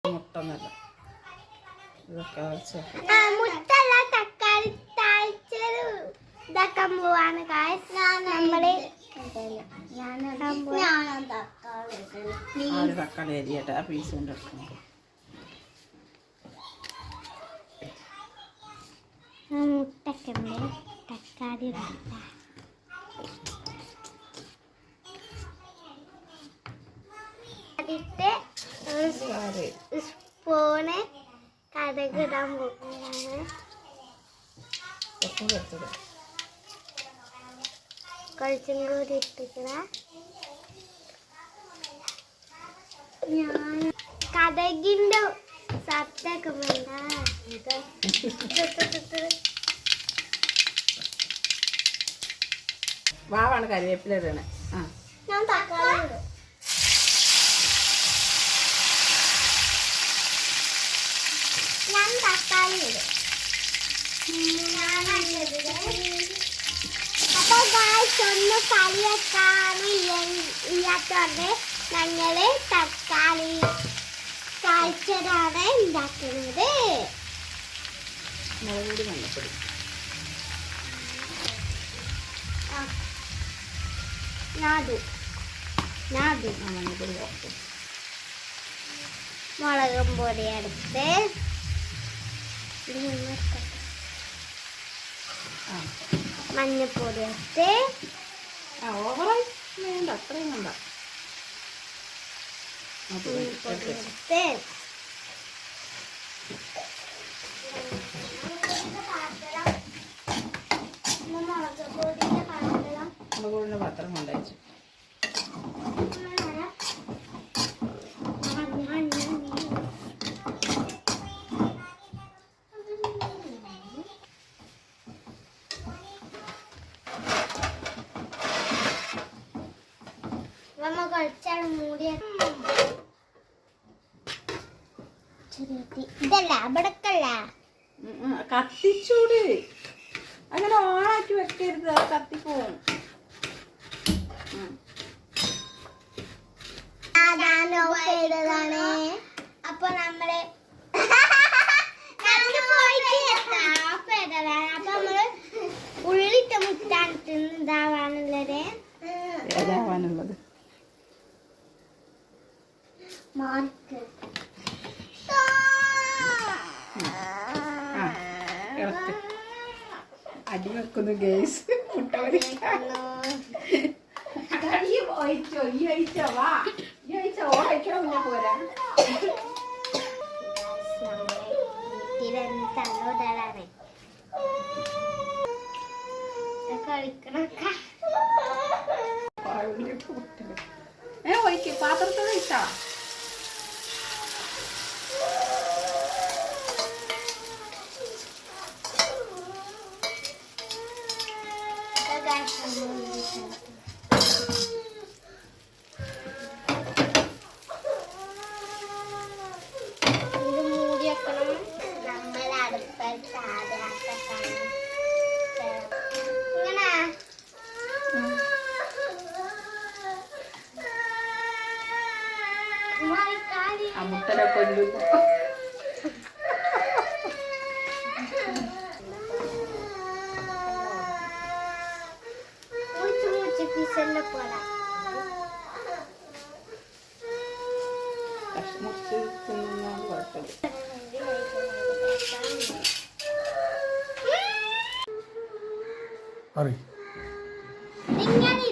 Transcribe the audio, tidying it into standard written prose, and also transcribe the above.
മുട്ടൊന്നല്ല ഇതൊക്കെ മുട്ടല്ല തക്കാളി താഴ്ചത് ഇതാക്കാൻ പോവാണ് നമ്മള് തക്കാളി അരിയട്ടെ ആ പീസ് കൊണ്ട് എടുക്കണം. മുട്ടൊക്കെ തക്കാളി അതിട്ട് സ്പൂണ് കടുക് ഇടാൻ പോകുന്നതാണ്. കുറച്ചും കൂടി ഇട്ടിക്കണ ഞാൻ കടകിന്റെ സത്തൊക്കെ വേണ്ട വാവാണ് കരിവേപ്പില ഇടണേ. ആ ഞാൻ തക്കാളി ഇടും. ഞാൻ തക്കാളി ഇടും. അപ്പൊ ഒന്ന് കറി വെക്കാനും ഇല്ലാത്തോണ്ട് ഞങ്ങള് തക്കാളി കാഴ്ചതാണ് ഉണ്ടാക്കുന്നത്. മുളകുപൊടി മഞ്ഞപ്പൊടി മുളകും പൊടി എടുത്ത് മഞ്ഞപ്പൊടി എടുത്ത് ഓവറായി വേണ്ട, അത്രയും വേണ്ട. എടുത്ത് മുളകുപൊടിയുടെ പാത്രം കൊണ്ടയച്ചു. ഇതല്ല അവിടക്കല്ല കത്തിച്ചൂട്. അങ്ങനെ ഓണാക്കി വെക്കരുത്, അത് കത്തിപ്പോവും. അപ്പൊ നമ്മള് അപ്പൊ നമ്മള് ഉള്ളിട്ട് മുട്ടാൻ ഇതാവാനുള്ളത് ഏതാവാനുള്ളത് മാർക്ക് അടി വെക്കുന്നു ഗേസ്. മുട്ട ഒഴിച്ചോ, ഈ ഒഴിച്ചോ, വാ ഈ ഒഴിച്ചോ, ഓടിക്കണോ പിന്നെ പോരാ. തന്നോടാണ് കളിക്കണൊക്കെ ഒഴിക്ക്, പാത്രത്തോടെ ഇട്ടാ. ഇത് മൂടി വെക്കണം. നമ്മൾ അടുപ്പത്ത് ഇങ്ങനെ ആ മുട്ടനെ കൊല്ലുന്നു. പിസന്റെ പോലെ മുറിച്ച് തിന്നുന്നത് കുഴപ്പമില്ല. നിങ്ങൾ